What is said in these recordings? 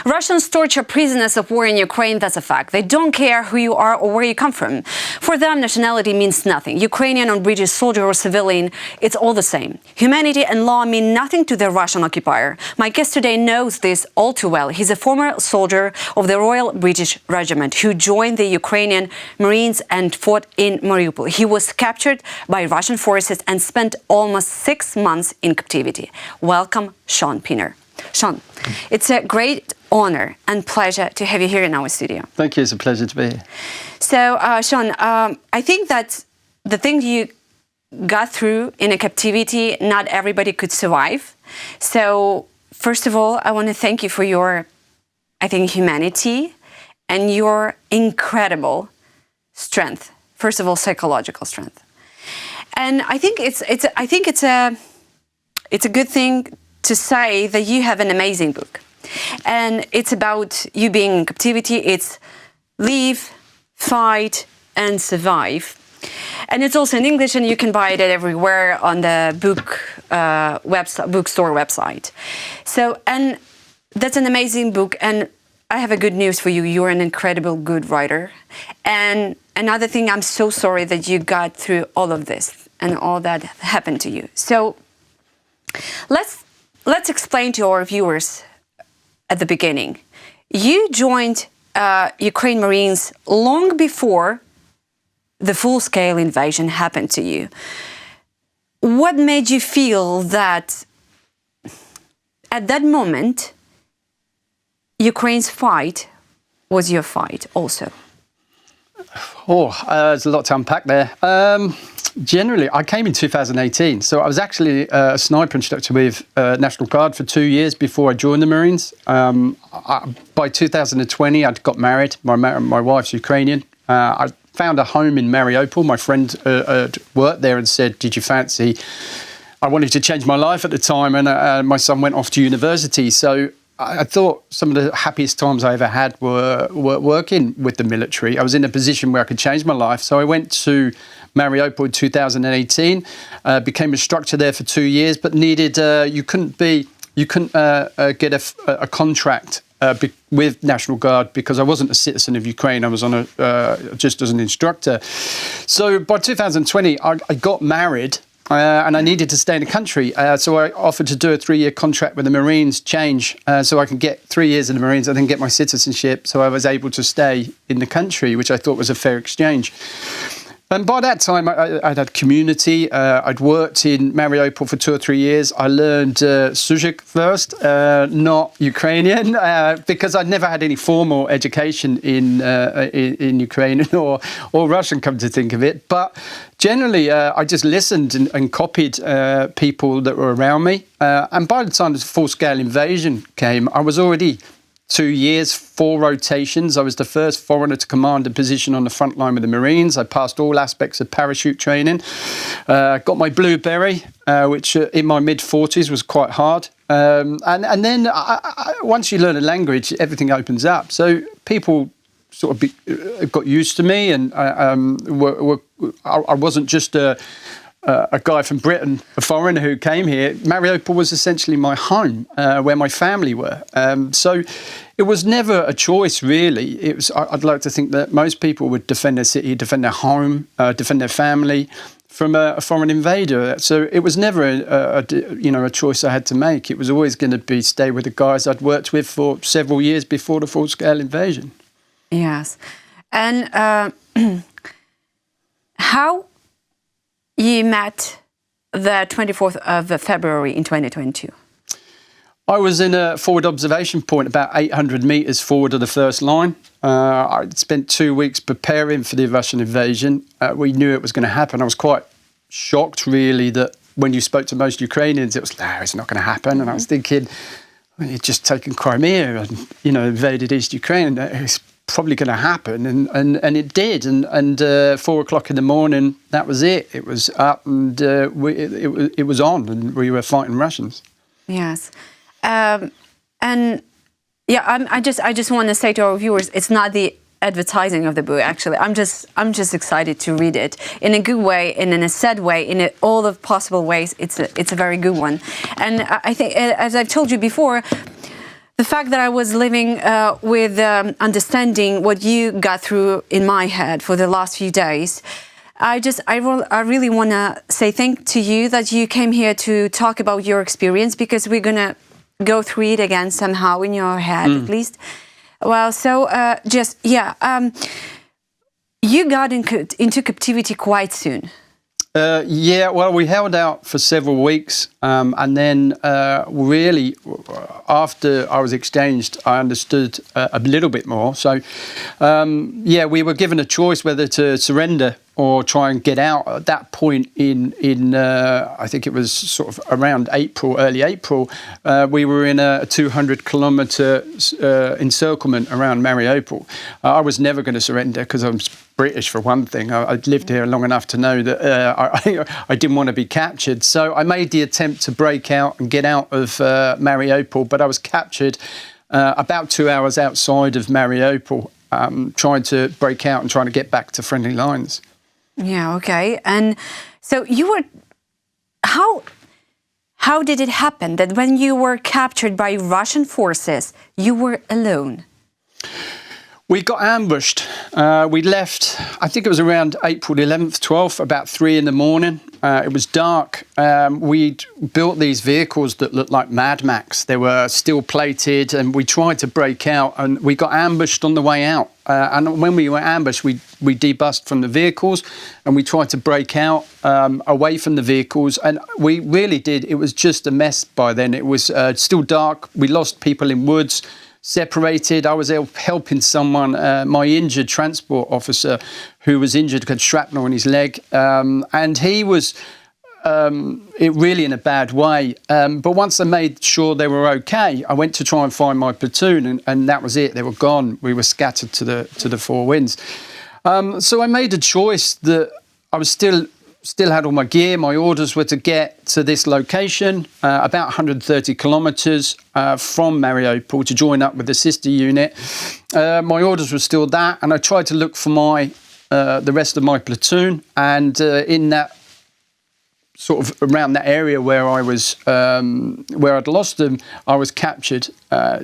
Russians torture prisoners of war in Ukraine, that's a fact. They don't care who you are or where you come from. For them, nationality means nothing. Ukrainian or British soldier or civilian, it's all the same. Humanity and law mean nothing to the Russian occupier. My guest today knows this all too well. He's a former soldier of the Royal British Regiment who joined the Ukrainian Marines and fought in Mariupol. He was captured by Russian forces and spent almost 6 months in captivity. Welcome, Shaun Pinner. Shaun, it's a great honor and pleasure to have you here in our studio. Thank you. It's a pleasure to be here. So, Shaun, I think that the thing you got through in a captivity, not everybody could survive. So, first of all, I want to thank you for your, I think, humanity and your incredible strength. First of all, psychological strength. And I think it's a good thing to say that you have an amazing book. And it's about you being in captivity. It's Live, Fight and Survive. And it's also in English, and you can buy it everywhere on the bookstore website. So, and that's an amazing book. And I have a good news for you. You're an incredible good writer. And another thing, I'm so sorry that you got through all of this and all that happened to you. So let's explain to our viewers at the beginning. You joined Ukrainian Marines long before the full-scale invasion happened to you. What made you feel that at that moment, Ukraine's fight was your fight also? There's a lot to unpack there. Generally, I came in 2018, so I was actually a sniper instructor with National Guard for 2 years before I joined the Marines. By 2020, I'd got married. My wife's Ukrainian. I found a home in Mariupol. My friend had worked there and said, "Did you fancy?" I wanted to change my life at the time, and my son went off to university. So I thought some of the happiest times I ever had were working with the military. I was in a position where I could change my life. So I went to Mariupol in 2018, became a instructor there for 2 years, but needed, you couldn't get a contract with National Guard because I wasn't a citizen of Ukraine. I was on just as an instructor. So by 2020, I got married. And I needed to stay in the country. So I offered to do a 3-year contract with the Marines, so I can get 3 years in the Marines and then get my citizenship. So I was able to stay in the country, which I thought was a fair exchange. And by that time, I'd had community. I'd worked in Mariupol for 2 or 3 years. I learned Suzyk first, not Ukrainian, because I'd never had any formal education in Ukrainian or Russian, come to think of it. But generally, I just listened and copied people that were around me. And by the time the full-scale invasion came, I was already 2 years, 4 rotations. I was the first foreigner to command a position on the front line with the Marines. I passed all aspects of parachute training. Got my blue beret, which in my mid-40s was quite hard. And then once you learn a language, everything opens up. So people sort of got used to me, and I wasn't just a guy from Britain, a foreigner who came here. Mariupol was essentially my home, where my family were. So it was never a choice, really. It was. I'd like to think that most people would defend their city, defend their home, defend their family from a foreign invader. So it was never a choice I had to make. It was always going to be stay with the guys I'd worked with for several years before the full-scale invasion. Yes, and how you met the 24th of February in 2022? I was in a forward observation point about 800 metres forward of the first line. I'd spent 2 weeks preparing for the Russian invasion. We knew it was going to happen. I was quite shocked, really, that when you spoke to most Ukrainians, it was, no, it's not going to happen. And I was thinking, well, you'd just taken Crimea and, invaded East Ukraine. It's probably going to happen, and it did. And 4 o'clock in the morning, that was it. It was up, and it was on, and we were fighting Russians. Yes, and yeah, I just want to say to our viewers, it's not the advertising of the book. Actually, I'm just excited to read it in a good way, in a sad way, in all the possible ways. It's a very good one, and I think, as I've told you before, the fact that I was living with understanding what you got through in my head for the last few days, I really want to say thank to you that you came here to talk about your experience, because we're going to go through it again somehow in your head, at least. Well, so you got into captivity quite soon. Yeah, well, we held out for several weeks, and then really, after I was exchanged, I understood a little bit more. So, we were given a choice whether to surrender or try and get out. At that point in I think it was sort of around April, early April, we were in a 200-kilometre encirclement around Mariupol. I was never going to surrender because I'm British, for one thing. I'd lived here long enough to know that I didn't want to be captured. So I made the attempt to break out and get out of Mariupol, but I was captured about 2 hours outside of Mariupol, trying to break out and trying to get back to friendly lines. Yeah, okay. And so you were... How did it happen that when you were captured by Russian forces, you were alone? We got ambushed. We left, I think it was around April 11th, 12th, about 3 in the morning. It was dark. We'd built these vehicles that looked like Mad Max. They were steel plated, and we tried to break out, and we got ambushed on the way out. And when we were ambushed, we debussed from the vehicles, and we tried to break out away from the vehicles. And we really did. It was just a mess by then. It was still dark. We lost people in woods. Separated. I was helping someone, my injured transport officer, who was injured, had shrapnel in his leg, and he was really in a bad way. But once I made sure they were okay, I went to try and find my platoon, and that was it. They were gone. We were scattered to the four winds. So I made a choice that I was still had all my gear. My orders were to get to this location, about 130 kilometres from Mariupol, to join up with the sister unit. My orders were still that, and I tried to look for the rest of my platoon. And in that sort of around that area where I was, where I'd lost them, I was captured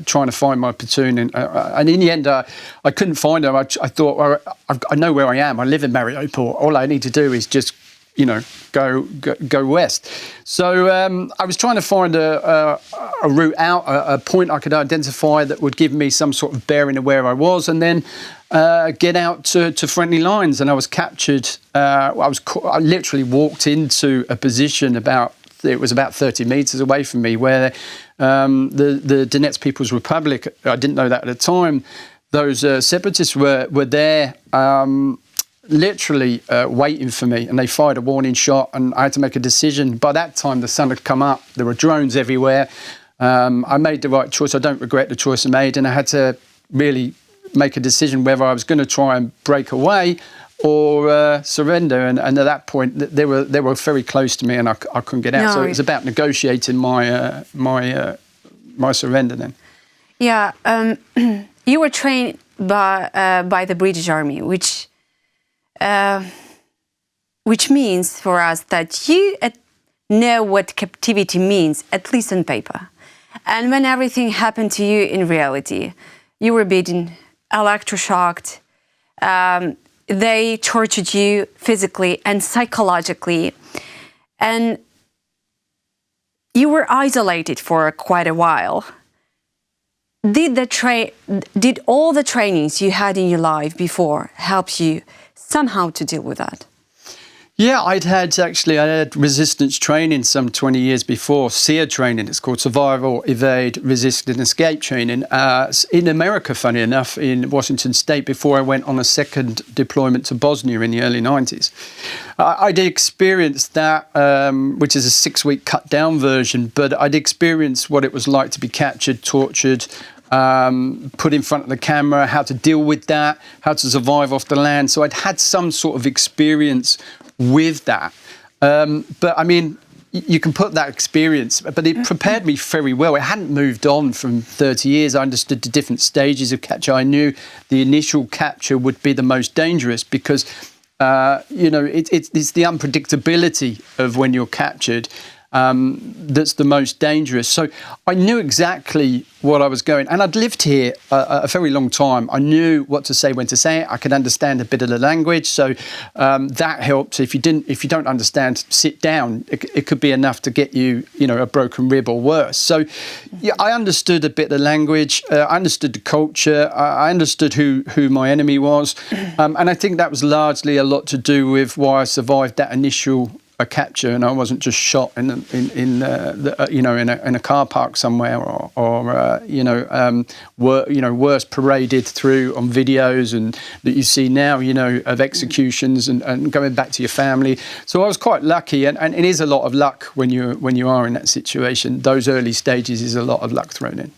trying to find my platoon. And in the end, I couldn't find them. I thought, well, I know where I am. I live in Mariupol. All I need to do is just go west. So I was trying to find a route out, a point I could identify that would give me some sort of bearing of where I was, and then get out to friendly lines. And I was captured. I literally walked into a position about 30 meters away from me, where the Donetsk People's Republic, I didn't know that at the time, those separatists were there, literally waiting for me, and they fired a warning shot, and I had to make a decision. By that time, the sun had come up. There were drones everywhere. I made the right choice. I don't regret the choice I made, and I had to really make a decision whether I was going to try and break away or surrender. And at that point, they were very close to me, and I couldn't get out. No. So it was about negotiating my surrender then. Yeah, you were trained by the British Army, which means for us that you know what captivity means, at least on paper. And when everything happened to you in reality, you were beaten, electroshocked, they tortured you physically and psychologically, and you were isolated for quite a while. Did all the trainings you had in your life before help you somehow to deal with that? Yeah, I had resistance training some 20 years before, SEER training. It's called Survival, Evade, Resist and Escape training. In America, funny enough, in Washington State, before I went on a second deployment to Bosnia in the early 90s. I'd experienced that, which is a 6-week cut-down version, but I'd experienced what it was like to be captured, tortured, put in front of the camera, how to deal with that, how to survive off the land. So I'd had some sort of experience with that. But I mean, you can put that experience, but it prepared me very well. It hadn't moved on from 30 years. I understood the different stages of capture. I knew the initial capture would be the most dangerous because, it's the unpredictability of when you're captured. that's the most dangerous. So I knew exactly what I was going, and I'd lived here a very long time. I knew what to say, when to say it. I could understand a bit of the language, so that helped. If you don't understand, sit down. It could be enough to get you, a broken rib or worse. So yeah, I understood a bit of the language. I understood the culture. I understood who my enemy was, and I think that was largely a lot to do with why I survived that initial capture, and I wasn't just shot in a car park somewhere, worse paraded through on videos and that you see now, of executions and going back to your family. So I was quite lucky, and it is a lot of luck when you are in that situation. Those early stages is a lot of luck thrown in.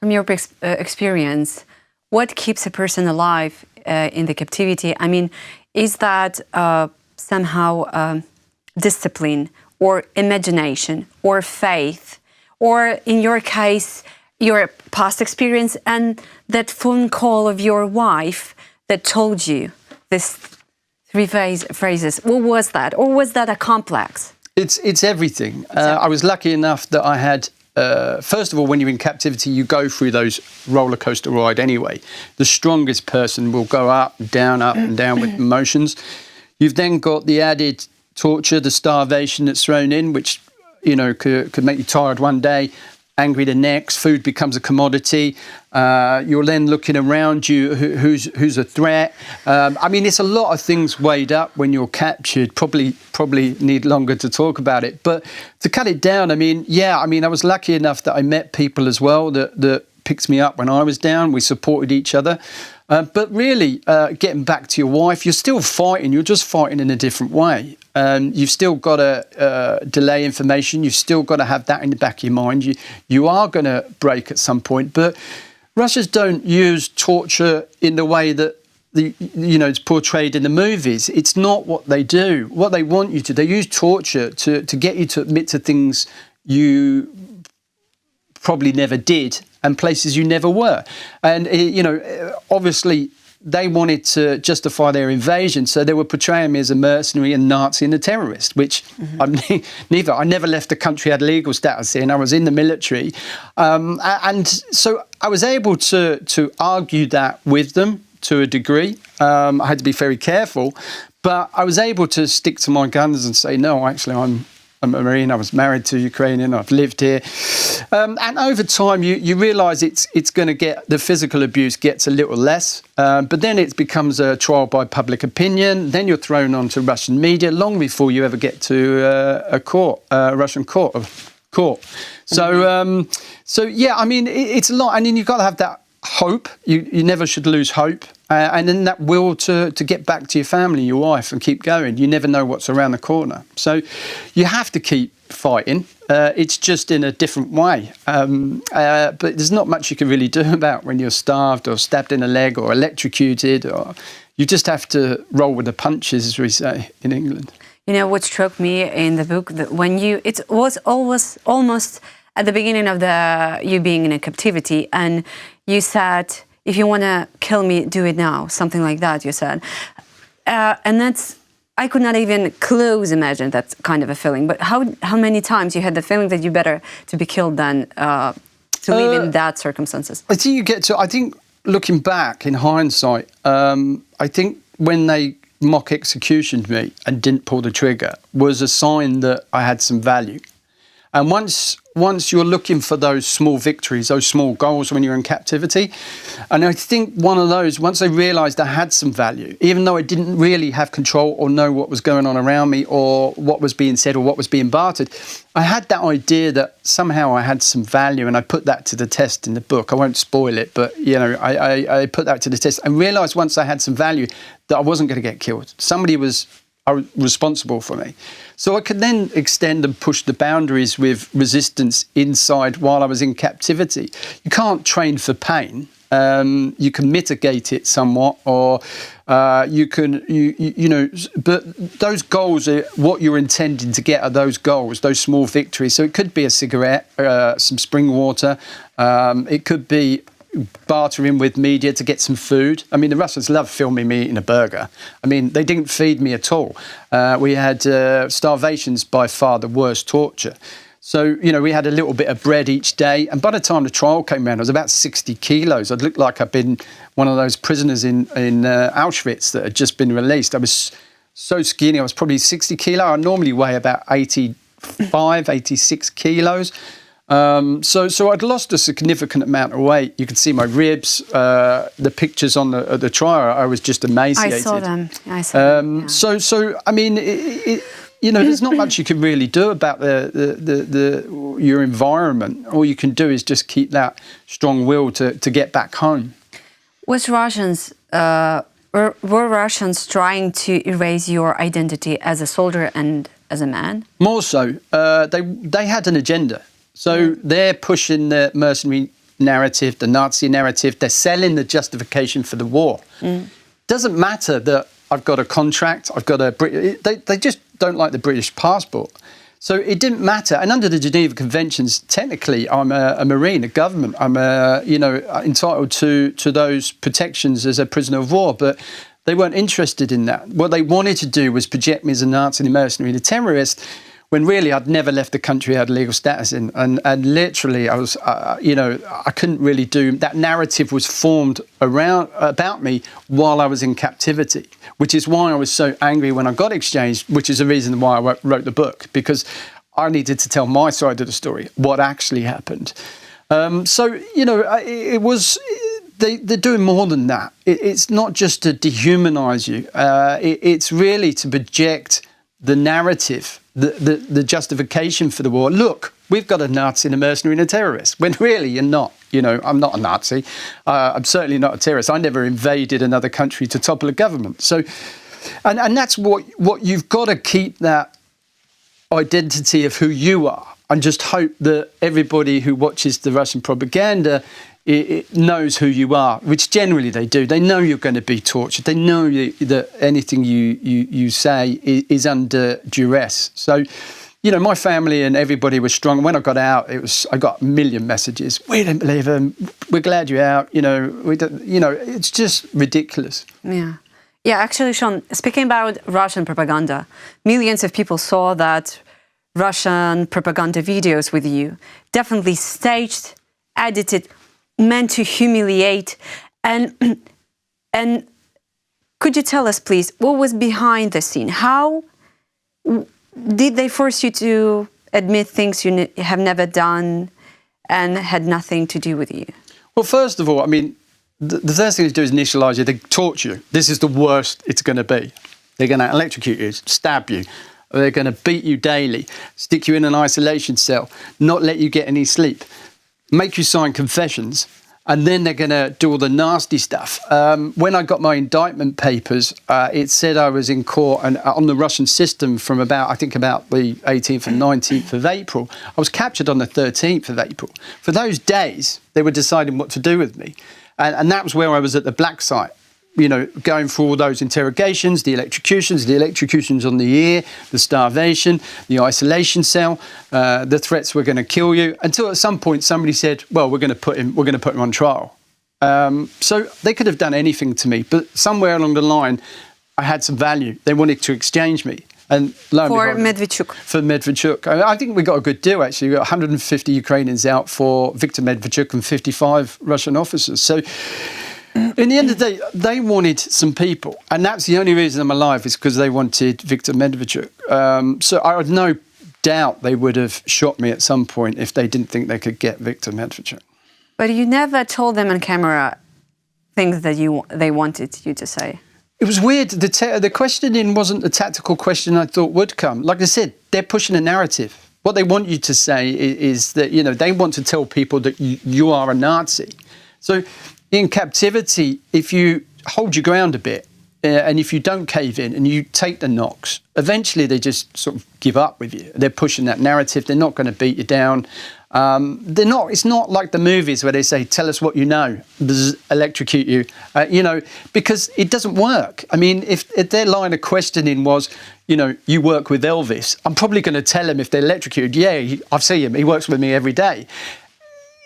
From your experience, what keeps a person alive in the captivity? I mean, is that somehow discipline or imagination or faith, or in your case, your past experience and that phone call of your wife that told you these three phrases? What was that? Or was that a complex? It's everything. I was lucky enough that I had, first of all, when you're in captivity, you go through those roller coaster ride anyway. The strongest person will go up and down with emotions. You've then got the added torture, the starvation that's thrown in, which could make you tired one day, angry the next. Food becomes a commodity. You're then looking around you, who's a threat. It's a lot of things weighed up when you're captured. Probably need longer to talk about it, but to cut it down, I was lucky enough that I met people as well that picked me up when I was down. We supported each other. But really, getting back to your wife, you're still fighting. You're just fighting in a different way. You've still got to delay information. You've still got to have that in the back of your mind. You are going to break at some point. But Russians don't use torture in the way that it's portrayed in the movies. It's not what they do. What they want you to. They use torture to get you to admit to things you probably never did and places you never were. And, obviously they wanted to justify their invasion, so they were portraying me as a mercenary, a Nazi and a terrorist, which I'm neither. I never left the country, had legal status here, and I was in the military. And so I was able to argue that with them to a degree. I had to be very careful, but I was able to stick to my guns and say, no, actually, I'm a Marine. I was married to a Ukrainian. I've lived here. And over time, you realise it's going to get, the physical abuse gets a little less. But then it becomes a trial by public opinion. Then you're thrown onto Russian media long before you ever get to a court, a Russian court. So, it's a lot. And then you've got to have that hope. You never should lose hope. And then that will to get back to your family, your wife, and keep going. You never know what's around the corner. So you have to keep fighting. It's just in a different way. But there's not much you can really do about when you're starved or stabbed in the leg or electrocuted. Or you just have to roll with the punches, as we say in England. What struck me in the book, that it was always almost at the beginning of you being in a captivity, and you said, if you want to kill me, do it now. Something like that, you said. And I could not even close imagine that kind of a feeling. But how many times you had the feeling that you better to be killed than to live in that circumstances? I think looking back in hindsight, I think when they mock executioned me and didn't pull the trigger was a sign that I had some value. And once you're looking for those small victories, those small goals when you're in captivity, and I think one of those, once I realised I had some value, even though I didn't really have control or know what was going on around me or what was being said or what was being bartered, I had that idea that somehow I had some value, and I put that to the test in the book. I won't spoil it, but I put that to the test and realised once I had some value that I wasn't going to get killed. Somebody was responsible for me. So I could then extend and push the boundaries with resistance inside while I was in captivity. You can't train for pain. You can mitigate it somewhat, or you can, but those goals are what you're intending to get are those goals, those small victories. So it could be a cigarette, some spring water. It could be bartering with media to get some food. I mean, the Russians love filming me eating a burger. I mean, they didn't feed me at all. We had starvation's by far the worst torture. So, we had a little bit of bread each day. And by the time the trial came around, I was about 60 kilos. I looked like I'd been one of those prisoners in Auschwitz that had just been released. I was so skinny. I was probably 60 kilo. I normally weigh about 85, 86 kilos. So I'd lost a significant amount of weight. You could see my ribs, the pictures on the trial. I was just emaciated. I saw them. Yeah. So I mean, there's not much you can really do about your environment. All you can do is just keep that strong will to get back home. Were Russians trying to erase your identity as a soldier and as a man? More so. They had an agenda. So they're pushing the mercenary narrative, the Nazi narrative. They're selling the justification for the war. Doesn't matter that I've got a contract. They just don't like the British passport. So it didn't matter. And under the Geneva Conventions, technically, I'm a Marine, a government. I'm entitled to those protections as a prisoner of war. But they weren't interested in that. What they wanted to do was project me as a Nazi, a mercenary, a terrorist, when really I'd never left the country I had legal status in. And literally, I was, I couldn't really do, that narrative was formed about me while I was in captivity, which is why I was so angry when I got exchanged, which is the reason why I wrote the book, because I needed to tell my side of the story, what actually happened. It was, they're doing more than that. It's not just to dehumanise you. It's really to project the narrative, the justification for the war. Look, we've got a Nazi and a mercenary and a terrorist, when really you're not. I'm not a Nazi. I'm certainly not a terrorist. I never invaded another country to topple a government. So, and that's what you've got to keep, that identity of who you are, and just hope that everybody who watches the Russian propaganda it knows who you are, which generally they do. They know you're going to be tortured. They know that anything you say is under duress. So, my family and everybody was strong. When I got out, I got a million messages. We didn't believe him. We're glad you're out. It's just ridiculous. Yeah. Yeah, actually, Shaun, speaking about Russian propaganda, millions of people saw that Russian propaganda videos with you, definitely staged, edited, meant to humiliate. And could you tell us, please, what was behind the scene? How did they force you to admit things you have never done and had nothing to do with you? Well, first of all, I mean, the first thing to do is initialise you. They torture you. This is the worst it's going to be. They're going to electrocute you, stab you. They're going to beat you daily, stick you in an isolation cell, not let you get any sleep, make you sign confessions, and then they're going to do all the nasty stuff. When I got my indictment papers, it said I was in court and on the Russian system from about the 18th and 19th of April. I was captured on the 13th of April. For those days, they were deciding what to do with me. And that was where I was at the black site, going through all those interrogations, the electrocutions on the ear, the starvation, the isolation cell, the threats were going to kill you, until at some point somebody said, well, we're going to put him on trial. So they could have done anything to me, but somewhere along the line, I had some value. They wanted to exchange me. And for Medvedchuk. For Medvedchuk. I think we got a good deal, actually. We got 150 Ukrainians out for Viktor Medvedchuk and 55 Russian officers. So in the end of the day, they wanted some people. And that's the only reason I'm alive, is because they wanted Viktor Medvedchuk. So I had no doubt they would have shot me at some point if they didn't think they could get Viktor Medvedchuk. But you never told them on camera things that they wanted you to say. It was weird. The questioning wasn't the tactical question I thought would come. Like I said, they're pushing a narrative. What they want you to say is that, they want to tell people that you are a Nazi. So in captivity, if you hold your ground a bit, and if you don't cave in and you take the knocks, eventually they just sort of give up with you. They're pushing that narrative. They're not going to beat you down. It's not like the movies where they say, tell us what you know, electrocute you, because it doesn't work. I mean, if their line of questioning was, you work with Elvis, I'm probably going to tell them if they're electrocuted, yeah, I've seen him, he works with me every day.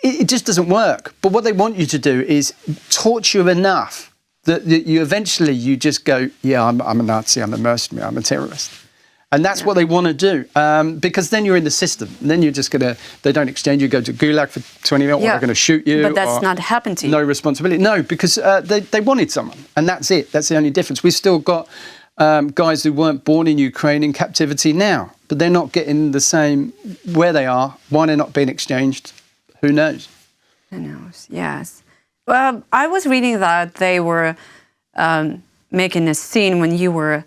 it just doesn't work. But what they want you to do is torture you enough that you eventually you just go, yeah, I'm a Nazi, I'm a mercenary, I'm a terrorist. And that's what they want to do, because then you're in the system. And then you're just going to, they don't exchange you, go to Gulag for 20 minutes, or they're going to shoot you. But that's not happened to you. No responsibility. No, because they wanted someone. And that's it. That's the only difference. We've still got guys who weren't born in Ukraine in captivity now. But they're not getting the same where they are. Why they're not being exchanged, who knows? Who knows, yes. Well, I was reading that they were making a scene when you were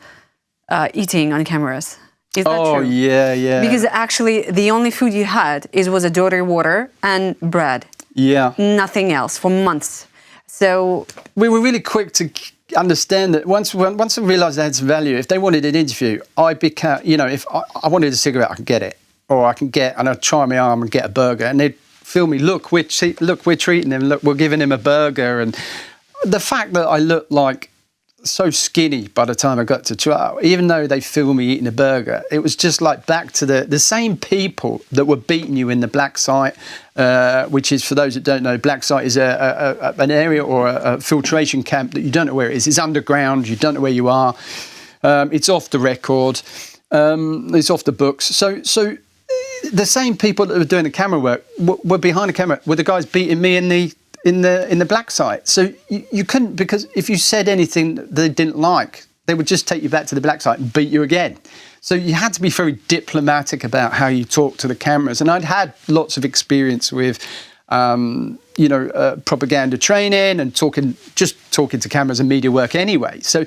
eating on cameras. Is that true? Oh, yeah. Because actually the only food you had was a dirty water and bread. Yeah. Nothing else for months. So we were really quick to understand that once I realised I had some value, if they wanted an interview, I became, if I wanted a cigarette, I could get it. Or and I'd try my arm and get a burger. And they'd film me, look, we're treating him, look, we're giving him a burger. And the fact that I looked like so skinny by the time I got to trial, even though they filmed me eating a burger, it was just like back to the same people that were beating you in the black site, which is, for those that don't know, black site is an area or a filtration camp that you don't know where it is. It's underground, you don't know where you are. It's off the record, it's off the books. So the same people that were doing the camera work were behind the camera, were the guys beating me in the black site. So you couldn't, because if you said anything that they didn't like, they would just take you back to the black site and beat you again. So you had to be very diplomatic about how you talk to the cameras. And I'd had lots of experience with, propaganda training and talking to cameras and media work anyway. So,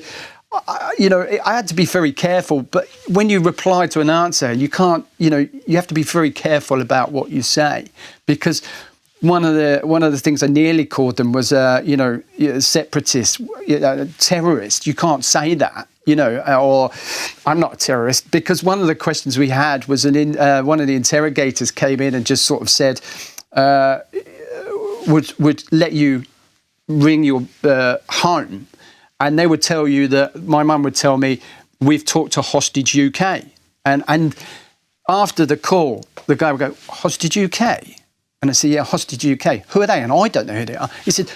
I had to be very careful. But when you reply to an answer, you can't, you have to be very careful about what you say, because one of the things I nearly called them was, separatist, terrorist. You can't say that, or I'm not a terrorist, because one of the questions we had was one of the interrogators came in and just sort of said, would let you ring your home, and they would tell you that my mum would tell me, we've talked to Hostage UK, and after the call, the guy would go, Hostage UK. And I said, yeah, Hostage UK. Who are they? And I don't know who they are. He said,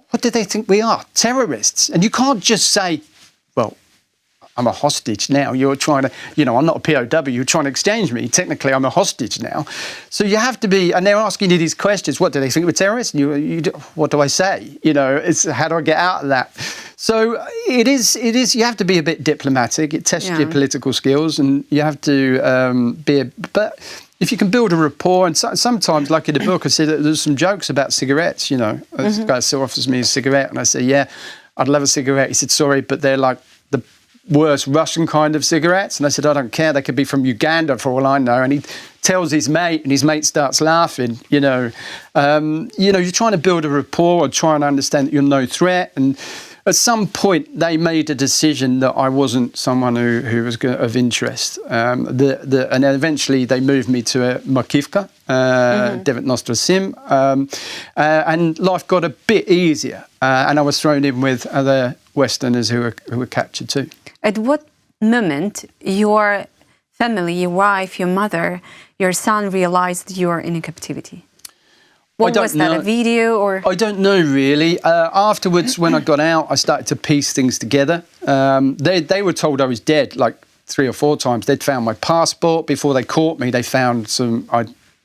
what do they think we are? Terrorists. And you can't just say, well, I'm a hostage now. You're trying to, I'm not a POW. You're trying to exchange me. Technically, I'm a hostage now. So you have to be, and they're asking you these questions. What do they think we're terrorists? And what do I say? It's how do I get out of that? So it is. You have to be a bit diplomatic. It tests your political skills, and you have to but if you can build a rapport, and sometimes, like in the book, I said that there's some jokes about cigarettes, This guy still offers me a cigarette, and I say, yeah, I'd love a cigarette. He said, sorry, but they're like the worst Russian kind of cigarettes. And I said, I don't care. They could be from Uganda for all I know. And he tells his mate, and his mate starts laughing, You're trying to build a rapport or try and understand that you're no threat. And at some point, they made a decision that I wasn't someone who was of interest. And then eventually, they moved me to Makivka, Devet Nostra Sim, and life got a bit easier. And I was thrown in with other Westerners who were captured too. At what moment your family, your wife, your mother, your son realized you were in a captivity? What was that, a video or? I don't know really. Afterwards, when I got out, I started to piece things together. They were told I was dead like 3 or 4 times. They'd found my passport. Before they caught me, they found some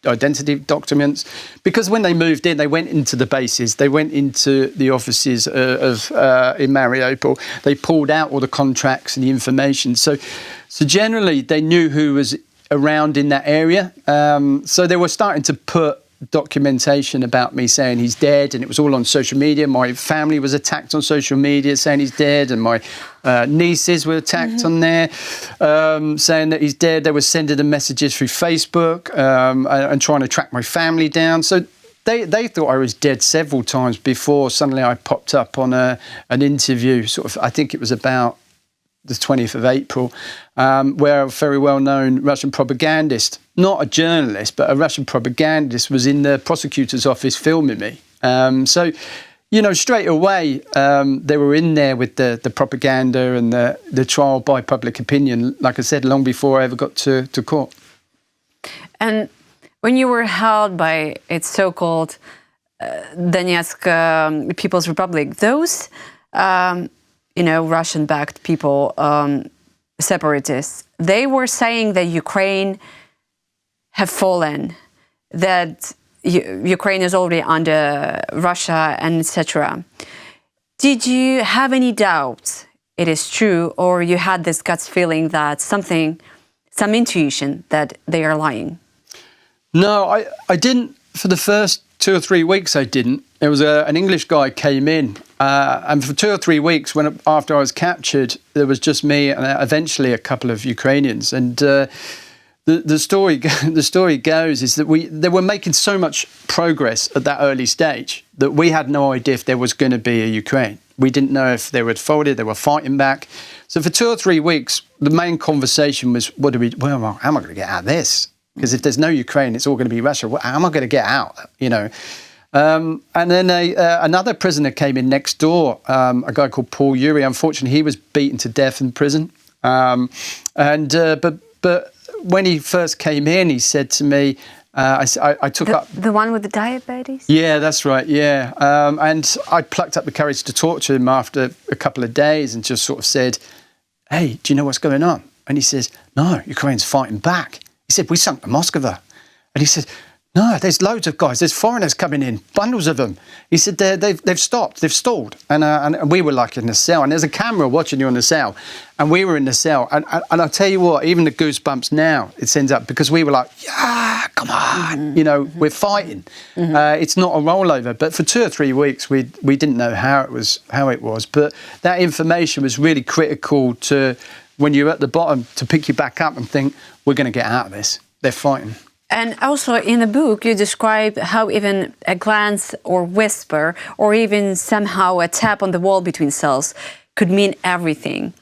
identity documents. Because when they moved in, they went into the bases. They went into the offices in Mariupol. They pulled out all the contracts and the information. So generally, they knew who was around in that area. So they were starting to put documentation about me saying he's dead, and it was all on social media. My family was attacked on social media saying he's dead, and my nieces were attacked on there saying that he's dead. They were sending them messages through Facebook and trying to track my family down. So they thought I was dead several times before suddenly I popped up on an interview, sort of, I think it was about the 20th of April, where a very well-known Russian propagandist, not a journalist, but a Russian propagandist, was in the prosecutor's office filming me. So, straight away, they were in there with the propaganda and the trial by public opinion, like I said, long before I ever got to court. And when you were held by its so-called Donetsk People's Republic, those, Russian-backed people, separatists, they were saying that Ukraine have fallen, that Ukraine is already under Russia, and etc. Did you have any doubts it is true, or you had this gut feeling that some intuition that they are lying? No, I didn't. For the first 2 or 3 weeks, I didn't. There was an English guy came in, and for 2 or 3 weeks, after I was captured, there was just me and eventually a couple of Ukrainians. And the story goes is that they were making so much progress at that early stage that we had no idea if there was going to be a Ukraine. We didn't know if they were folded, they were fighting back. So for 2 or 3 weeks, the main conversation was, how am I going to get out of this? Because if there's no Ukraine, it's all going to be Russia. How am I going to get out? And then another prisoner came in next door, a guy called Paul Yuri. Unfortunately, he was beaten to death in prison. But when he first came in, he said to me, I took up... The one with the diabetes? Yeah, that's right, yeah. And I plucked up the courage to talk to him after a couple of days and just sort of said, hey, do you know what's going on? And he says, no, Ukraine's fighting back. He said, we sunk the Moskva. And he said, no, there's loads of guys. There's foreigners coming in, bundles of them. He said, they've stopped, they've stalled. And we were like in the cell. And there's a camera watching you in the cell. And we were in the cell. And I'll tell you what, even the goosebumps now, it sends up. Because we were like, yeah, come on. We're fighting. It's not a rollover. But for 2 or 3 weeks, we didn't know how it was. But that information was really critical to, when you're at the bottom, to pick you back up and think, we're going to get out of this. They're fighting. And also in the book, you describe how even a glance or whisper or even somehow a tap on the wall between cells could mean everything.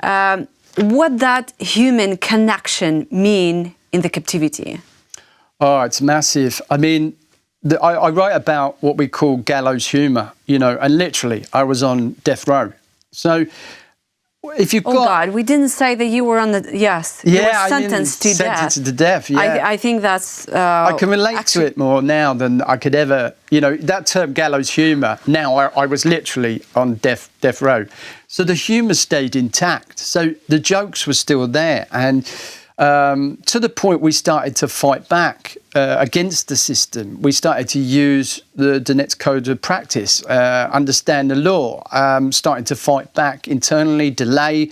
What that human connection mean in the captivity? Oh, it's massive. I mean, I write about what we call gallows humour, and literally I was on death row. So if you've got... Oh God, we didn't say that you were on the... Yes, you were sentenced to death. Sentenced to death, yeah. I think that's... I can relate to it more now than I could ever... that term gallows humour, now I was literally on death row. So the humour stayed intact. So the jokes were still there. And to the point we started to fight back against the system. We started to use the Donetsk Code of Practice, understand the law, started to fight back internally, delay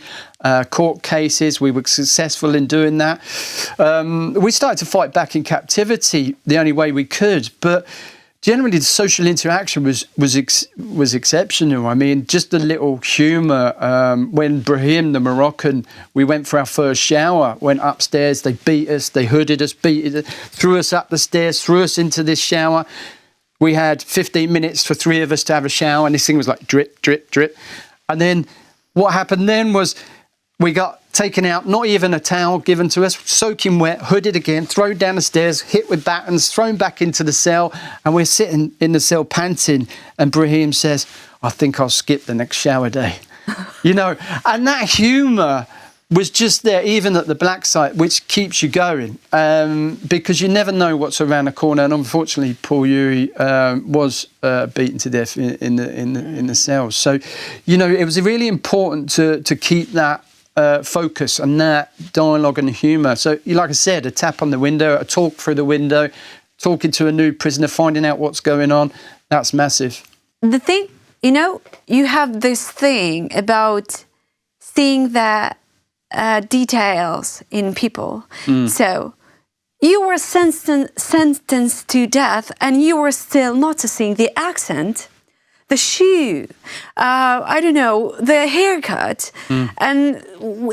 court cases. We were successful in doing that. We started to fight back in captivity the only way we could. But generally, the social interaction was exceptional. I mean, just a little humour. When Brahim, the Moroccan, we went for our first shower, went upstairs, they beat us, they hooded us, threw us up the stairs, threw us into this shower. We had 15 minutes for 3 of us to have a shower, and this thing was like drip, drip, drip. And then what happened then was we got taken out, not even a towel given to us, soaking wet, hooded again, thrown down the stairs, hit with batons, thrown back into the cell, and we're sitting in the cell panting, and Brahim says, I think I'll skip the next shower day. And that humour was just there, even at the black site, which keeps you going, because you never know what's around the corner. And unfortunately, Paul Yuri was beaten to death in the cells. So, it was really important to keep that focus and that dialogue and humour. So, like I said, a tap on the window, a talk through the window, talking to a new prisoner, finding out what's going on, that's massive. The thing, you have this thing about seeing the details in people. So you were sentenced to death and you were still noticing the accent, the shoe, I don't know, the haircut. And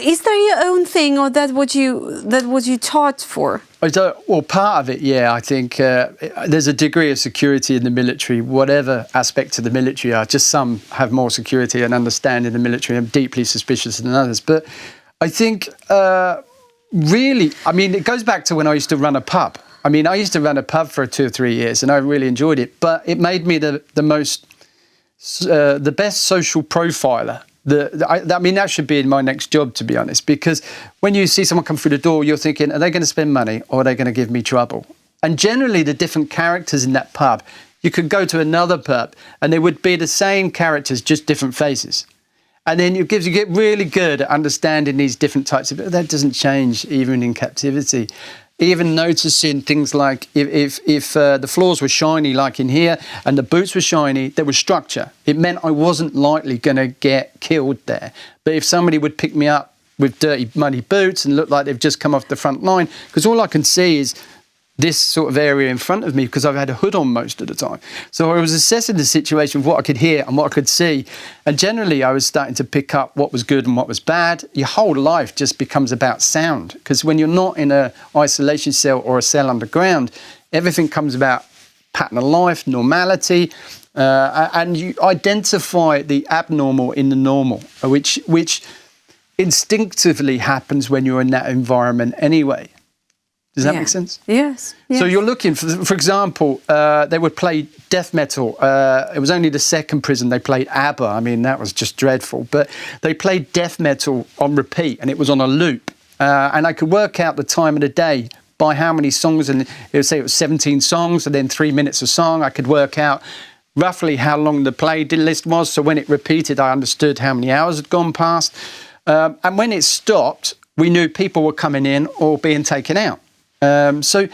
is that your own thing, or that what you taught for? Well, part of it, yeah. I think there's a degree of security in the military, whatever aspect of the military are. Just some have more security and understanding the military. I'm deeply suspicious than others. But I think really, it goes back to when I used to run a pub. I used to run a pub for 2 or 3 years, and I really enjoyed it. But it made me the best social profiler. That should be in my next job, to be honest, because when you see someone come through the door, you're thinking, are they going to spend money or are they going to give me trouble? And generally the different characters in that pub, you could go to another pub and they would be the same characters, just different faces. And then you get really good at understanding these different types of, that doesn't change even in captivity. Even noticing things like if the floors were shiny like in here and the boots were shiny, there was structure. It meant I wasn't likely going to get killed there. But if somebody would pick me up with dirty, muddy boots and look like they've just come off the front line, because all I can see is this sort of area in front of me because I've had a hood on most of the time. So I was assessing the situation of what I could hear and what I could see. And generally I was starting to pick up what was good and what was bad. Your whole life just becomes about sound, because when you're not in an isolation cell or a cell underground, everything comes about pattern of life, normality, and you identify the abnormal in the normal, which instinctively happens when you're in that environment anyway. Does that make sense? Yes. So you're looking, for example, they would play death metal. It was only the second prison they played ABBA. I mean, that was just dreadful. But they played death metal on repeat, and it was on a loop. And I could work out the time of the day by how many songs, and it would say it was 17 songs and then 3 minutes a song. I could work out roughly how long the playlist was. So when it repeated, I understood how many hours had gone past. And when it stopped, we knew people were coming in or being taken out. So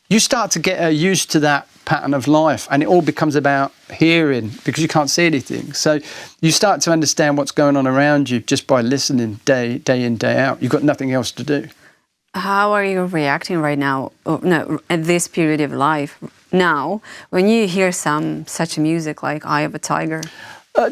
you start to get used to that pattern of life, and it all becomes about hearing because you can't see anything. So you start to understand what's going on around you just by listening day in, day out. You've got nothing else to do. How are you reacting right now, at this period of life, now, when you hear such music like Eye of a Tiger?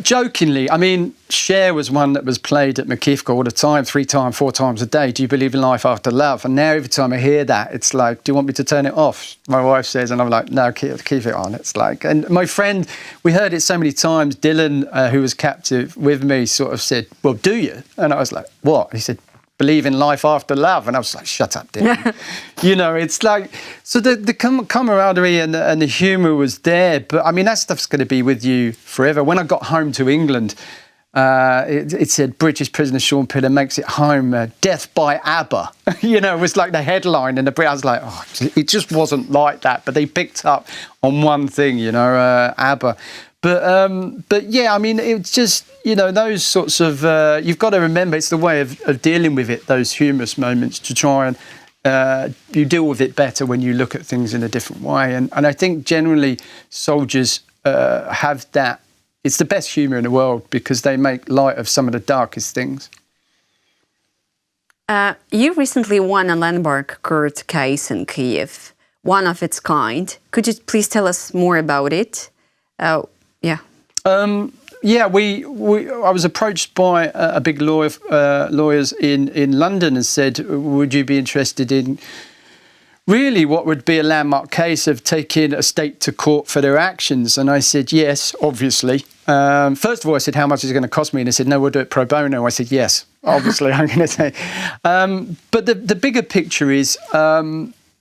Jokingly, I mean, Cher was one that was played at Makivka all the time, 3 times, 4 times a day. Do you believe in life after love? And now every time I hear that, it's like, do you want me to turn it off? My wife says, and I'm like, no, keep it on. It's like, and my friend, we heard it so many times. Dylan, who was captive with me, sort of said, well, do you? And I was like, what? He said, believe in life after love. And I was like, shut up, Dylan. You know, it's like, so the camaraderie and the humour was there. But I mean, that stuff's going to be with you forever. When I got home to England, it said, British prisoner Shaun Pinner makes it home, death by ABBA. You know, it was like the headline. And I was like, oh, it just wasn't like that. But they picked up on one thing, you know, ABBA. But yeah, I mean, it's just, you know, those sorts of, you've got to remember it's the way of dealing with it, those humorous moments, to try and you deal with it better when you look at things in a different way. And I think generally soldiers have that. It's the best humour in the world because they make light of some of the darkest things. You recently won a landmark court case in Kyiv, one of its kind. Could you please tell us more about it? I was approached by a big lawyers in London and said, would you be interested in really what would be a landmark case of taking a state to court for their actions? And I said, yes, obviously. First of all, I said, how much is it going to cost me? And they said, no, we'll do it pro bono. I said, yes, obviously, I'm going to say. But the bigger picture is,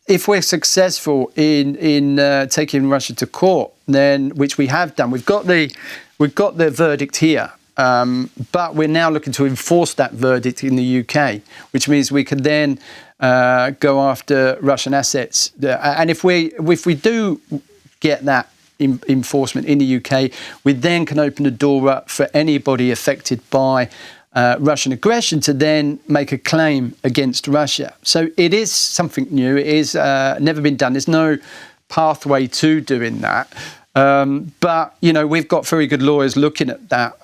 if we're successful in taking Russia to court, then, which we have done, we've got the verdict here, but we're now looking to enforce that verdict in the UK, which means we can then go after Russian assets. And if we do get that enforcement in the UK, we then can open the door up for anybody affected by Russian aggression to then make a claim against Russia. So it is something new. It is never been done. There's no pathway to doing that. But, you know, we've got very good lawyers looking at that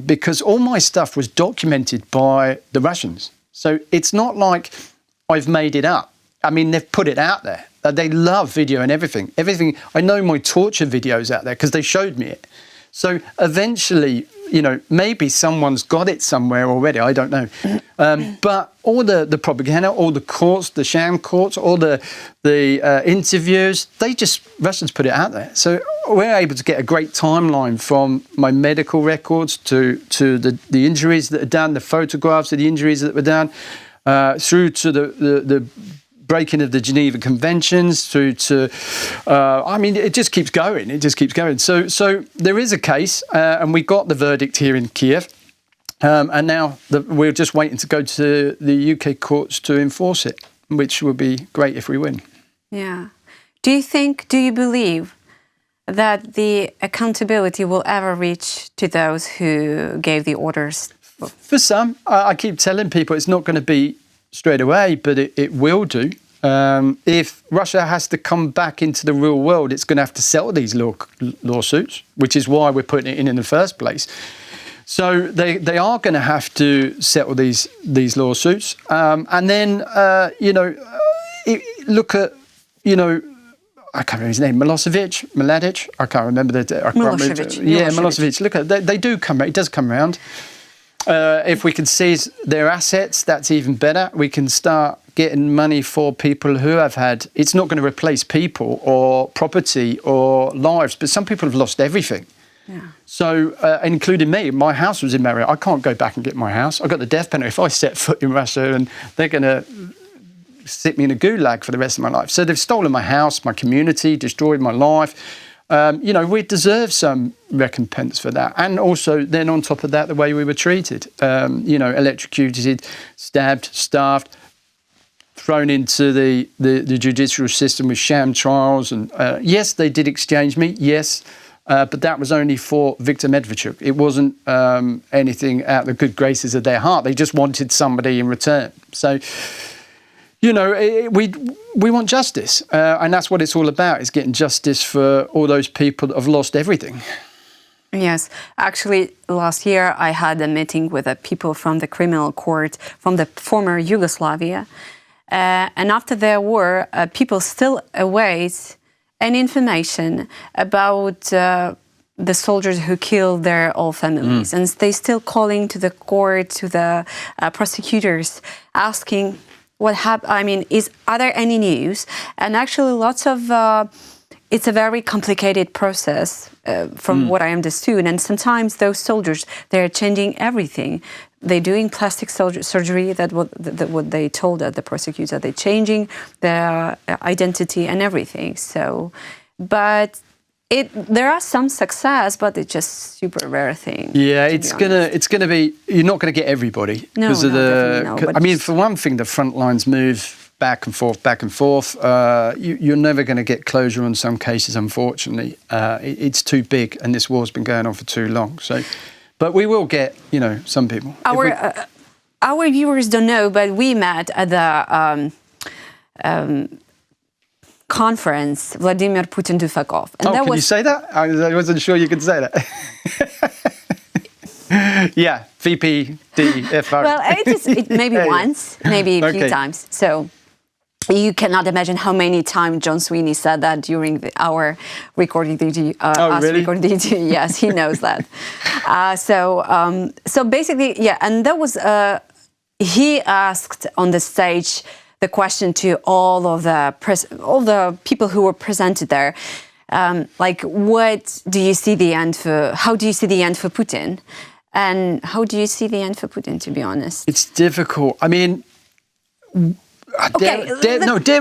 because all my stuff was documented by the Russians. So it's not like I've made it up. I mean, they've put it out there. They love video and everything. I know my torture videos out there because they showed me it. So eventually, you know, maybe someone's got it somewhere already. I don't know. But all the propaganda, all the courts, the sham courts, all the interviews, Russians put it out there. So we're able to get a great timeline from my medical records to the injuries that are done, the photographs of the injuries that were done, through to the breaking of the Geneva Conventions, through to, I mean, it just keeps going. It just keeps going. So there is a case, and we got the verdict here in Kiev, and now we're just waiting to go to the UK courts to enforce it, which would be great if we win. Yeah. Do you believe that the accountability will ever reach to those who gave the orders? For some, I keep telling people it's not going to be straight away, but it will do. If Russia has to come back into the real world, it's going to have to settle these lawsuits, which is why we're putting it in the first place. So they are going to have to settle these lawsuits, and then look at I can't remember his name, Mladic. I can't remember Milosevic. Yeah, Milosevic. Look at they do come. It does come around. If we can seize their assets, that's even better. We can start getting money for people who have had. It's not going to replace people or property or lives, but some people have lost everything. Yeah. So, including me, my house was in Mariupol. I can't go back and get my house. I got the death penalty if I set foot in Russia, and they're going to sit me in a gulag for the rest of my life. So they've stolen my house, my community, destroyed my life. We deserve some recompense for that. And also, then on top of that, the way we were treated, electrocuted, stabbed, starved, thrown into the judicial system with sham trials. And yes, they did exchange me, yes, but that was only for Viktor Medvedchuk. It wasn't anything out of the good graces of their heart. They just wanted somebody in return. So, we want justice, and that's what it's all about, is getting justice for all those people that have lost everything. Yes. Actually, last year I had a meeting with people from the criminal court from the former Yugoslavia. And after the war, people still await any information about the soldiers who killed their whole families. And they still calling to the court, to the prosecutors, asking what happened. Are there any news? And actually lots of, it's a very complicated process from what I understood. And sometimes those soldiers, they're changing everything. They're doing plastic surgery, what they told the prosecutor. They're changing their identity and everything. So, but there are some success, but it's just super rare thing. Yeah, it's gonna be. You're not gonna get everybody because of the. For one thing, the front lines move back and forth, back and forth. You're never going to get closure on some cases, unfortunately. It's too big, and this war's been going on for too long. So, but we will get, some people. Our viewers don't know, but we met at the conference Vladimir Putin Dufakov. And can you say that? I wasn't sure you could say that. Yeah, VPDFR. Well, it maybe once, maybe a few times. So you cannot imagine how many times John Sweeney said that during our recording the interview. Really? Recording the interview. Yes, he knows that. So basically, yeah, and that was he asked on the stage the question to all the people who were presented there, what do you see the end for? How do you see the end for Putin? And how do you see the end for Putin, to be honest? It's difficult. Dare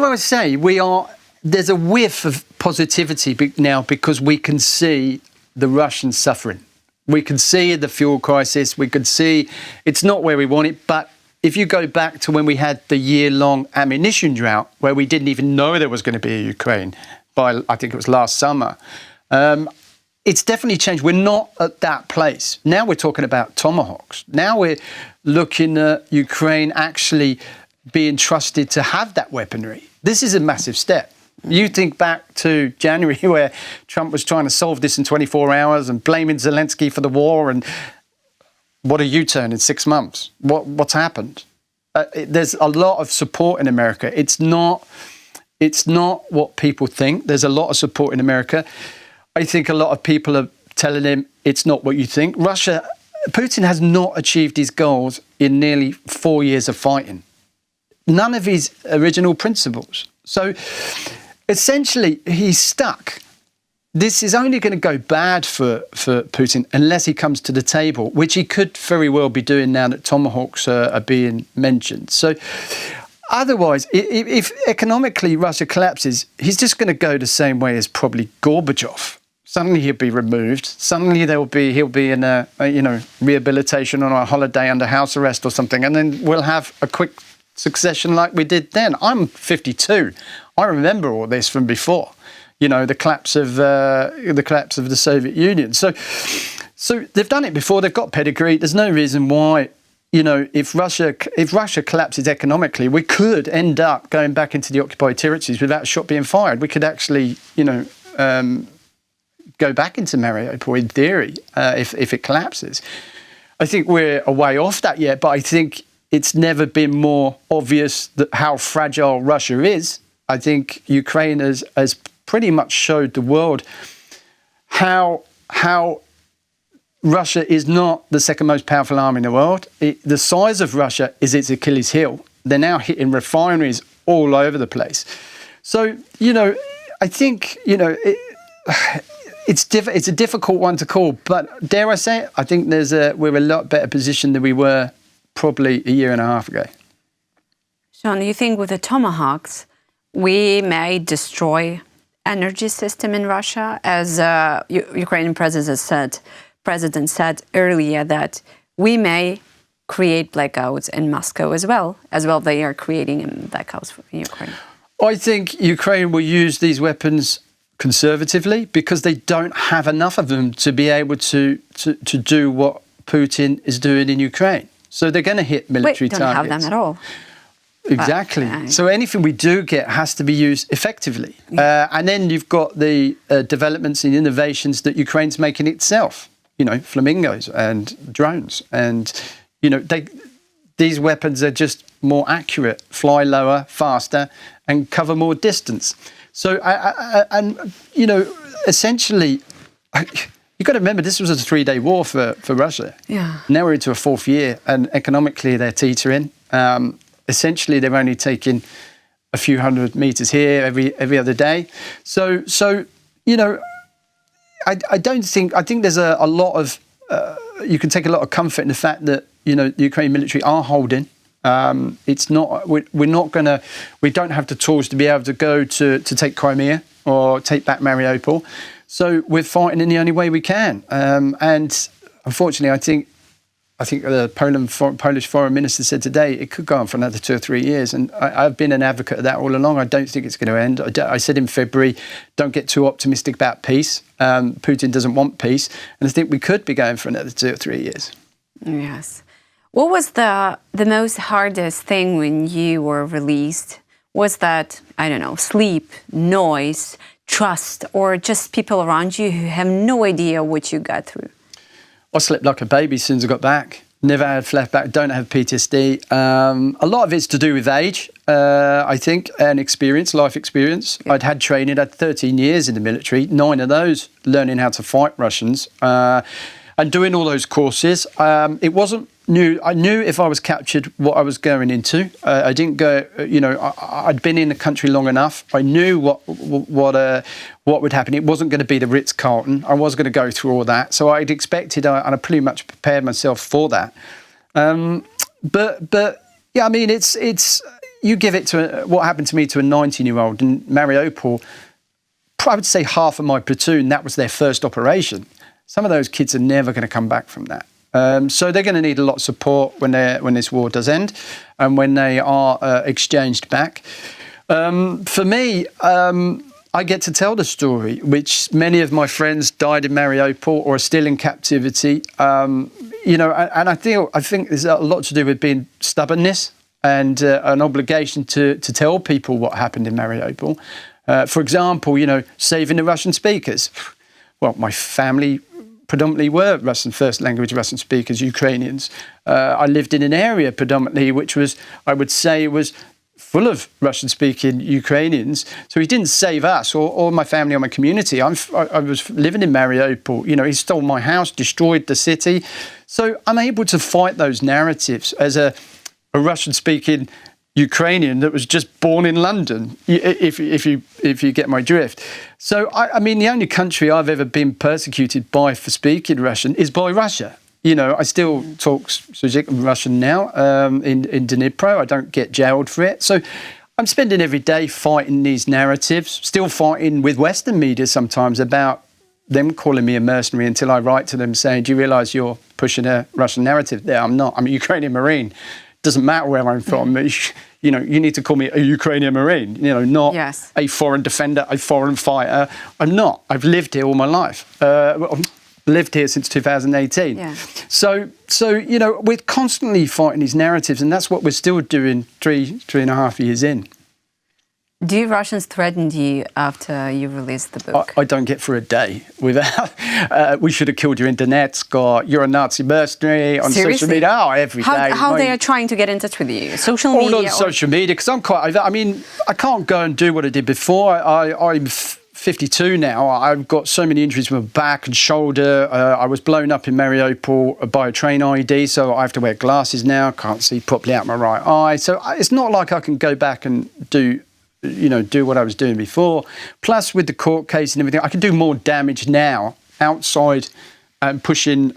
I say, there's a whiff of positivity now because we can see the Russians suffering. We can see the fuel crisis. We can see it's not where we want it. But if you go back to when we had the year-long ammunition drought, where we didn't even know there was going to be a Ukraine by, I think it was last summer, it's definitely changed. We're not at that place. Now we're talking about tomahawks. Now we're looking at Ukraine actually being trusted to have that weaponry. This is a massive step. You think back to January where Trump was trying to solve this in 24 hours and blaming Zelensky for the war, and what a U-turn in 6 months. What's happened? There's a lot of support in America. It's not what people think. There's a lot of support in America. I think a lot of people are telling him it's not what you think. Putin has not achieved his goals in nearly 4 years of fighting. None of his original principles. So essentially, he's stuck. This is only going to go bad for Putin unless he comes to the table, which he could very well be doing now that tomahawks are being mentioned. So otherwise, if economically Russia collapses, he's just going to go the same way as probably Gorbachev. Suddenly he'll be removed. Suddenly he'll be in a rehabilitation on a holiday under house arrest or something, and then we'll have a quick succession like we did then. I'm 52. I remember all this from before, the collapse of the Soviet Union. So they've done it before. They've got pedigree. There's no reason why, if Russia collapses economically, we could end up going back into the occupied territories without a shot being fired. We could actually, go back into Mariupol in theory if it collapses. I think we're a way off that yet, but I think it's never been more obvious that how fragile Russia is. I think Ukraine has pretty much showed the world how Russia is not the second most powerful army in the world. The size of Russia is its Achilles heel. They're now hitting refineries all over the place. So, I think, it's a difficult one to call, but dare I say it, I think we're a lot better positioned than we were probably a year and a half ago. Shaun, do you think with the Tomahawks, we may destroy energy system in Russia? As Ukrainian president said earlier that we may create blackouts in Moscow as well they are creating blackouts in Ukraine. I think Ukraine will use these weapons conservatively because they don't have enough of them to be able to do what Putin is doing in Ukraine. So they're going to hit military targets. Don't have them at all. Exactly. So anything we do get has to be used effectively. And then you've got the developments and innovations that Ukraine's making itself. Flamingos and drones. And, these weapons are just more accurate, fly lower, faster, and cover more distance. So, essentially, you've got to remember this was a 3-day war for Russia. Yeah. Now we're into a 4th year, and economically they're teetering. Essentially, they're only taking a few hundred meters here every other day. So I think there's a lot of you can take a lot of comfort in the fact that the Ukrainian military are holding. It's not we don't have the tools to be able to go to take Crimea or take back Mariupol. So we're fighting in the only way we can. And unfortunately, I think the Polish foreign minister said today it could go on for another 2 or 3 years. And I've been an advocate of that all along. I don't think it's going to end. I said in February, don't get too optimistic about peace. Putin doesn't want peace. And I think we could be going for another 2 or 3 years. Yes. What was the most hardest thing when you were released? Was that, I don't know, sleep, noise, trust, or just people around you who have no idea what you got through? I slept like a baby as soon as I got back. Never had flashback, don't have PTSD. A lot of it's to do with age, I think, and experience, life experience. Good. I'd had training, I'd 13 years in the military, 9 of those learning how to fight Russians. And doing all those courses, it wasn't new. I knew if I was captured what I was going into. I didn't go, I'd been in the country long enough. I knew what would happen. It wasn't going to be the Ritz-Carlton. I was going to go through all that. So I'd expected, and I pretty much prepared myself for that. But yeah, I mean, it's you give it to what happened to me to a 19-year-old in Mariupol. I would say half of my platoon, that was their first operation. Some of those kids are never going to come back from that. So they're going to need a lot of support when this war does end and when they are exchanged back. For me, I get to tell the story, which many of my friends died in Mariupol or are still in captivity. And I think there's a lot to do with being stubbornness and an obligation to tell people what happened in Mariupol. For example, saving the Russian speakers. Well, my family predominantly were first language Russian speakers, Ukrainians. I lived in an area predominantly which was, I would say, was full of Russian-speaking Ukrainians. So he didn't save us or my family or my community. I was living in Mariupol. He stole my house, destroyed the city. So I'm able to fight those narratives as a Russian-speaking Ukrainian that was just born in London, if you get my drift. So, I mean, the only country I've ever been persecuted by for speaking Russian is by Russia. I still talk Russian now in Dnipro. I don't get jailed for it. So I'm spending every day fighting these narratives, still fighting with Western media sometimes about them calling me a mercenary until I write to them saying, do you realise you're pushing a Russian narrative there? I'm not. I'm a Ukrainian Marine. doesn't matter where I'm from. You know, you need to call me a Ukrainian Marine, you know, not a foreign defender, a foreign fighter. I'm not. I've lived here all my life. Lived here since 2018. Yeah. So, you know, we're constantly fighting these narratives, and that's what we're still doing 3.5 years in. Do Russians threaten you after you released the book? I don't get through a day without, we should have killed you in Donetsk, or you're a Nazi mercenary on social media. Oh, every day. How they are trying to get in touch with you? Social media? All on social media, because I mean, I can't go and do what I did before. I'm 52 now. I've got so many injuries with my back and shoulder. I was blown up in Mariupol by a train IED, so I have to wear glasses now. Can't see properly out my right eye. So it's not like I can go back and do what I was doing before. Plus, with the court case and everything, I can do more damage now outside and pushing,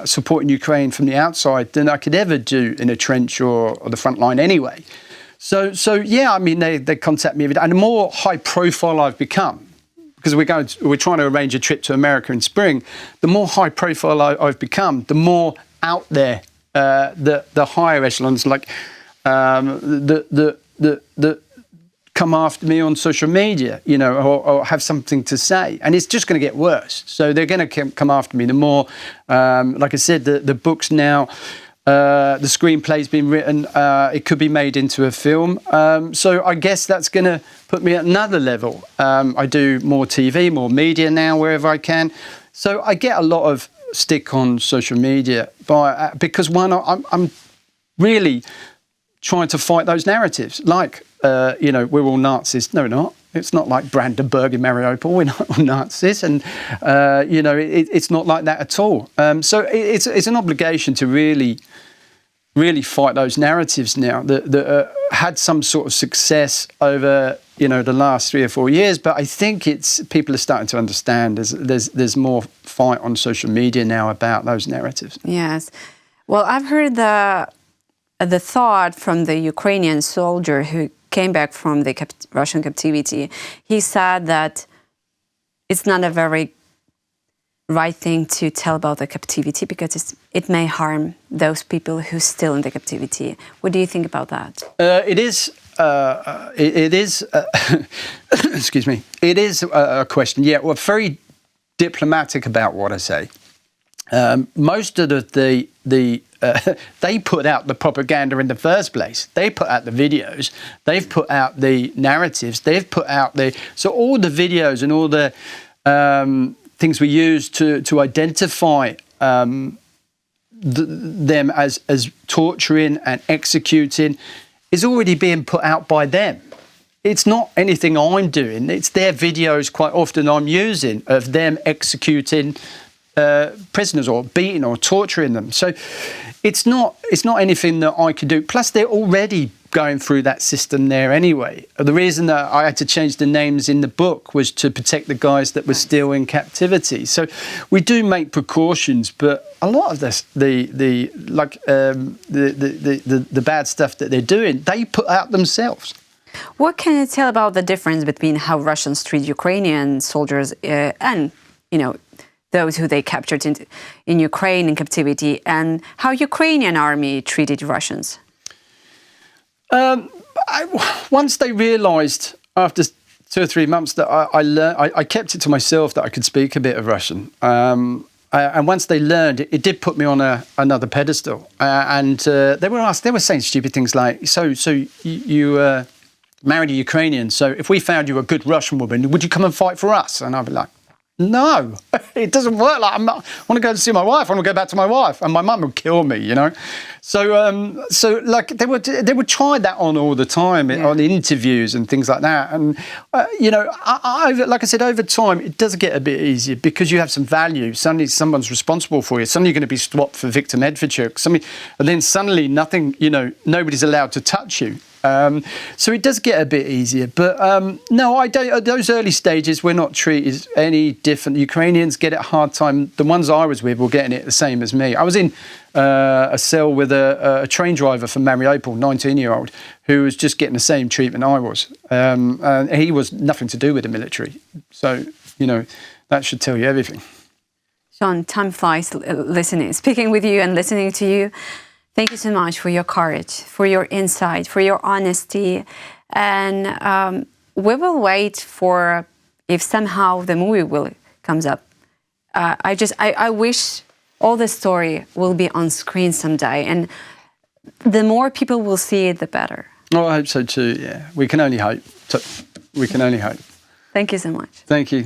supporting Ukraine from the outside than I could ever do in a trench or the front line anyway. So yeah, I mean, they contact me every day. And the more high profile I've become, because we're trying to arrange a trip to America in spring, the more high profile I've become, the more out there the higher echelons, like the come after me on social media, you know, or have something to say. And it's just going to get worse. So they're going to come after me. The more, like I said, the book's now, the screenplay's been written. It could be made into a film. So I guess that's going to put me at another level. I do more TV, more media now, wherever I can. So I get a lot of stick on social media because I'm really trying to fight those narratives. Like, you know, we're all Nazis. No, we're not. It's not like Brandenburg in Mariupol. We're not all Nazis. And, you know, it's not like that at all. So it's an obligation to really fight those narratives now that had some sort of success over, you know, the last 3 or 4 years. But I think people are starting to understand there's more fight on social media now about those narratives. Yes. Well, I've heard the thought from the Ukrainian soldier who came back from the Russian captivity. He said that it's not a very right thing to tell about the captivity because it may harm those people who's still in the captivity. What do you think about that? It is. Excuse me. It is a question. Yeah, well, very diplomatic about what I say. Most of they put out the propaganda in the first place. They put out the videos. They've put out the narratives. They've put out so all the videos and all the things we use to identify them as torturing and executing is already being put out by them. It's not anything I'm doing. It's their videos quite often I'm using of them executing prisoners or beating or torturing them. So it's not anything that I could do. Plus, they're already going through that system there anyway. The reason that I had to change the names in the book was to protect the guys that were still in captivity. So we do make precautions, but a lot of this, the bad stuff that they're doing, they put out themselves. What can you tell about the difference between how Russians treat Ukrainian soldiers and, you know, those who they captured in Ukraine in captivity, and how Ukrainian army treated Russians? Once they realised after 2 or 3 months that I learned, I kept it to myself that I could speak a bit of Russian. And once they learned, it did put me on another pedestal. And they were saying stupid things like, so you married a Ukrainian, so if we found you a good Russian woman, would you come and fight for us? And I'd be like, no, it doesn't work. Like, I want to go to see my wife. I want to go back to my wife, and my mum would kill me, you know. So like they would try that on all the time on interviews and things like that. And you know, like I said, over time it does get a bit easier because you have some value. Suddenly someone's responsible for you. Suddenly you're going to be swapped for Victor Medvedchuk. And then suddenly nothing, you know, nobody's allowed to touch you. So it does get a bit easier, but no, I don't. At those early stages, we're not treated any different. Ukrainians get it a hard time. The ones I was with were getting it the same as me. I was in a cell with a train driver from Mariupol, 19-year-old, who was just getting the same treatment I was. And he was nothing to do with the military. So, you know, that should tell you everything. Shaun, time flies speaking with you and listening to you. Thank you so much for your courage, for your insight, for your honesty. And we will wait for if somehow the movie comes up. I wish all the story will be on screen someday. And the more people will see it, the better. Oh, I hope so too, yeah. We can only hope. We can only hope. Thank you so much. Thank you.